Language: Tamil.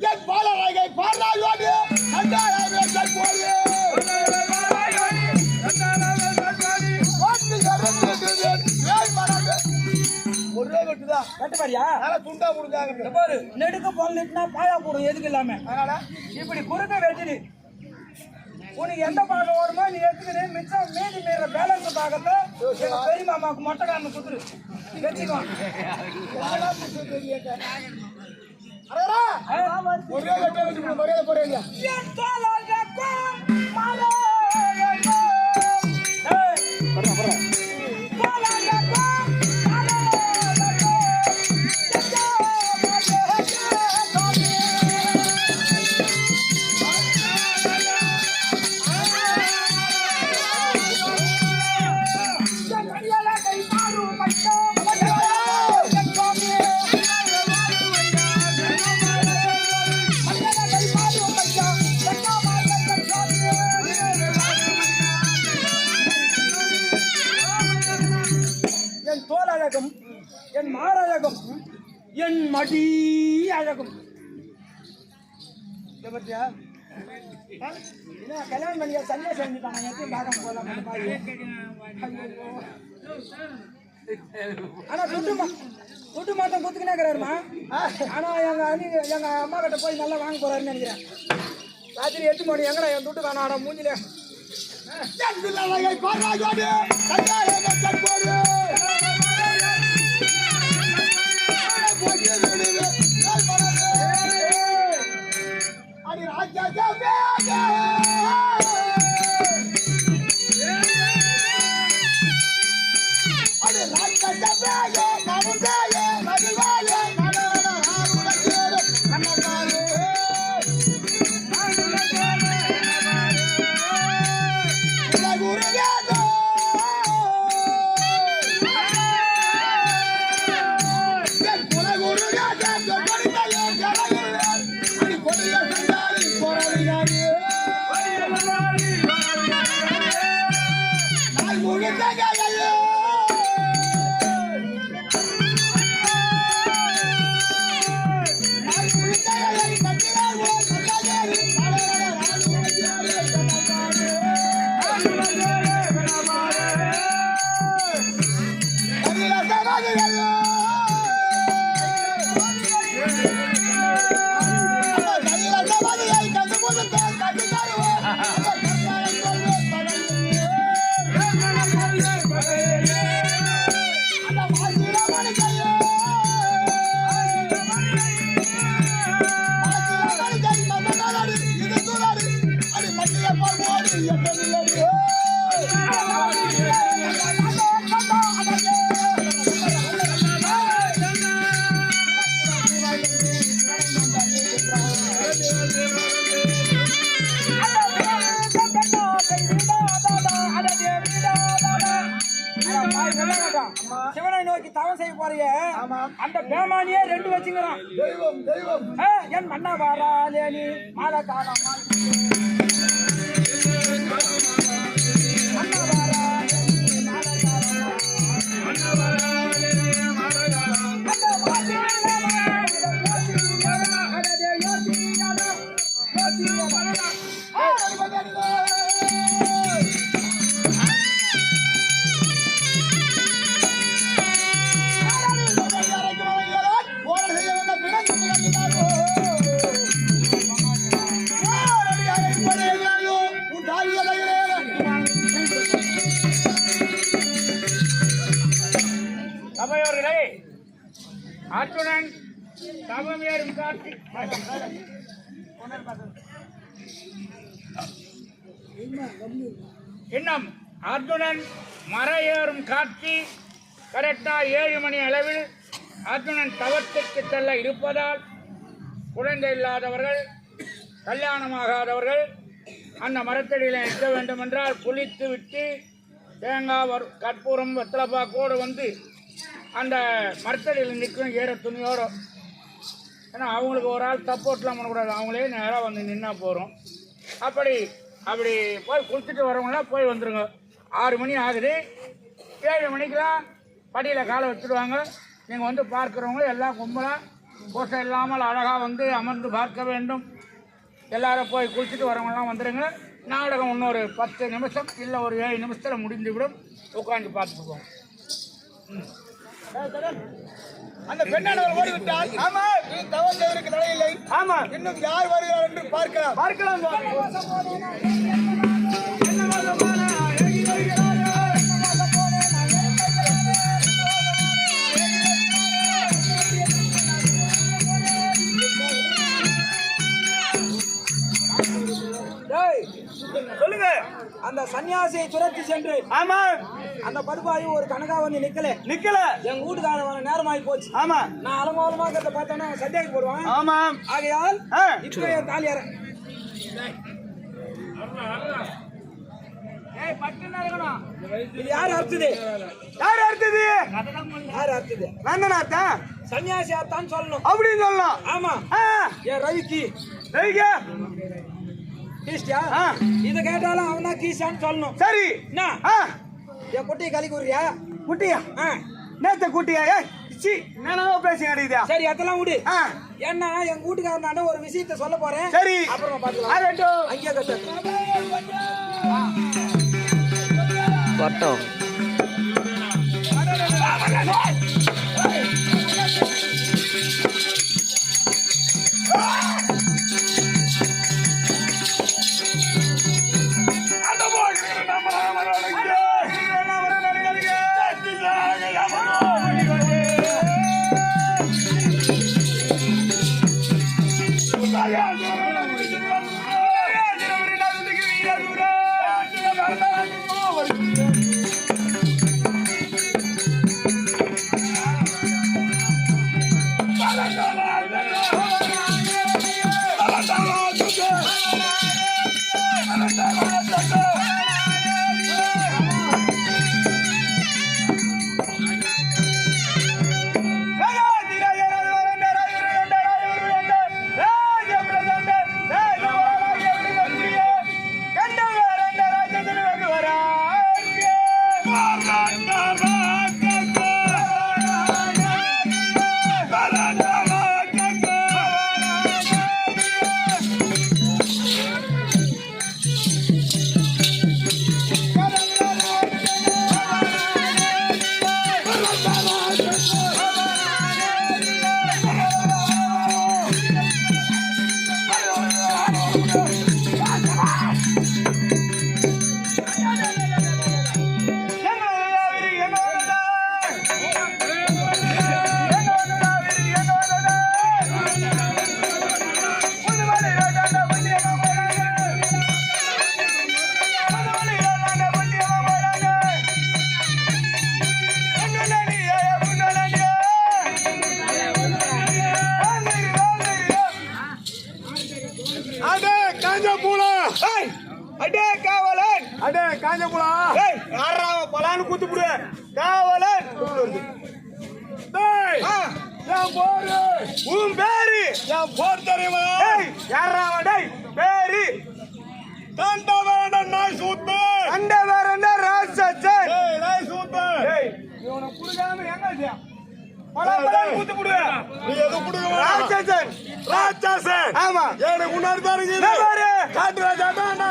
என் பாலராகை பாராயோடு கண்டாராவே கற்போடு ஒரே வெட்டுதான் கட்டுப்பாரியா துண்டா கொடுக்காங்க பாரு நெடுக்க பொருள்னா பாயா போடும் எதுக்கு இல்லாம அதனால இப்படி குறுக்க வெட்டிடு உனக்கு எந்த பாகம் வருமோ நீ எடுத்துக்கிட்டு மிச்சம் மீதி மீற பேலன்ஸ் பாகத்தை எங்க பெரிய மாமாவுக்கு மொட்டை காரணம் குத்துரு வச்சுக்குவான் ஒரே வெட்டு மரியாதை போறீங்க என் மாரழகும் என் மடி அழகும் பத்தியா கல்யாணம் பண்ணியா சண்டை செஞ்சுட்டாங்க எப்பயும் பார்க்க போகலாம் ஆனா துட்டு மாத்தம் குத்துக்கினே இருக்கிறாருமா ஆனா எங்க அம்மா கிட்ட போய் நல்லா வாங்க போறாருன்னு நினைக்கிறேன் ராத்திரி 8 மணி எங்கடா என் துட்டு காணும் ஆனா மூஞ்சில சிவனை நோக்கி தவம் செய்ய போறிய அந்த பேமானியே 2 வச்சுக்கிறான் என் மன்ன வாராலேனி மாலை காலம் அர்ஜுனன் தவம் ஏறும் காட்சி இன்னும் அர்ஜுனன் மர ஏறும் காட்சி கரெக்டா 7 மணி அளவில் அர்ஜுனன் தவத்திற்கு செல்ல இருப்பதால் குழந்தை இல்லாதவர்கள் கல்யாணமாகாதவர்கள் அந்த மரத்தடியில் நிற்க வேண்டும் என்றால் குளித்து விட்டு தேங்காய் கற்பூரம் வெத்தலைப்பாக்கோடு வந்து அந்த மரத்தடியில் நிற்கும் ஈர துணியோடு. ஏன்னா அவங்களுக்கு ஒரு ஆள் சப்போர்ட்லாம் பண்ணக்கூடாது, அவங்களே நேராக வந்து நின்னா போகிறோம். அப்படி போய் குளிச்சுட்டு வரவங்களாம் போய் வந்துடுங்க. 6 மணி ஆகுது, 7 மணிக்கெலாம் படியில் காலை வச்சுடுவாங்க. நீங்கள் வந்து பார்க்குறவங்க எல்லாம் கும்பலாக கோஷம் இல்லாமல் அழகாக வந்து அமர்ந்து பார்க்க வேண்டும். எல்லாரும் போய் குளிச்சுட்டு வரவங்களாம் வந்துடுங்க. நாடகம் இன்னொரு 10 நிமிஷம் இல்லை ஒரு 7 நிமிஷத்தில் முடிந்துவிடும். உட்காந்து பார்த்துக்குவோம். அந்த பெண்ணானவர் ஓடிவிட்டால் ஆமா நீ தவறு செய்வதற்கு தடையில்லை. ஆமா இன்னும் யார் வருகிறார் என்று பார்க்கலாம். சொல்லுங்க. அந்த சன்னியாசியை துரத்தி சென்று ஆமா அந்த படுபாயி ஒரு கணக்கா வந்து நிக்கல எங்க வீட்டுக்காரன் நேரமாயி போச்சு. ஆமா நான் அலங்கோலமா கத்த பார்த்தோன்னா சத்தியாக்கி போடுவான். ஆமா ஆகையால் இப்ப என் தாலியார இது யாரு அறுத்தது? சன்னியாசி அர்த்தான்னு சொல்லணும் அப்படின்னு சொல்லலாம். ஆமா ஏன் ரவிக்கு கீஸ்டியா இத கேட்டாலும் அவனா கீஸ்டான்னு சொல்லணும். சரி என்ன என் குட்டியை கலக்கி விடுறியா? குட்டியா நேத்த குட்டியா? பேசி அடிக்குதா? சரி அதெல்லாம் விடு. ஏன்னா எங்க வீட்டுக்காரனாண்ட ஒரு விஷயத்த சொல்ல போறேன். சரி அப்புறம் பாத்துக்கலாம். அங்கேயே வட்டம் ராட்சசன் ஆமா எனக்கு முன்னாடி பாருங்க காட்டுற